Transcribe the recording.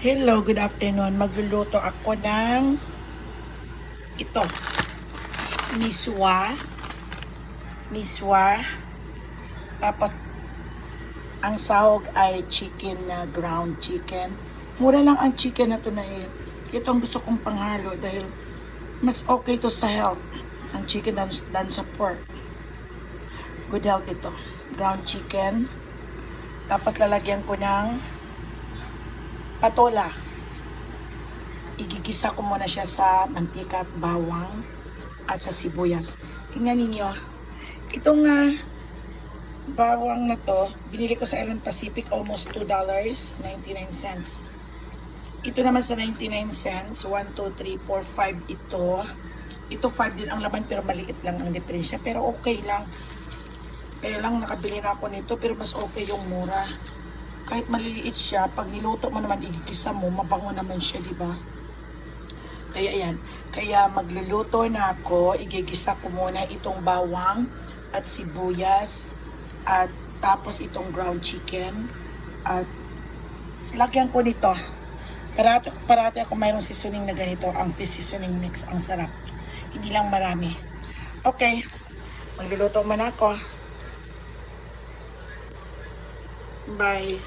Hello, good afternoon. Magluluto ako ng ito, miswa. Miswa. Tapos, ang sahog ay chicken na ground chicken. Mura lang ang chicken na to na eh. Ito ang gusto kong panghalo dahil mas okay to sa health. Ang chicken than sa pork. Good health ito. Ground chicken. Tapos lalagyan ko ng patola. Igigisa ko muna siya sa mantika at bawang at sa sibuyas. Tingnan ninyo. Itong bawang na to, binili ko sa Elan Pacific almost $2.99. Ito naman sa 99 cents. 1, 2, 3, 4, 5 ito. Ito 5 din ang laman pero maliit lang ang diferensya. Pero okay lang. Kaya lang nakabili na ako nito pero mas okay yung mura. Kahit maliliit siya, pag niluto mo naman, igigisa mo, mabango naman siya, di ba? Kaya ayan. Kaya magluluto na ako, igigisa ko muna itong bawang at sibuyas at tapos itong ground chicken at lagyan ko nito. Parati ako mayroong seasoning na ganito, ang fish seasoning mix, ang sarap. Hindi lang marami. Okay, magluluto muna ako. Bye.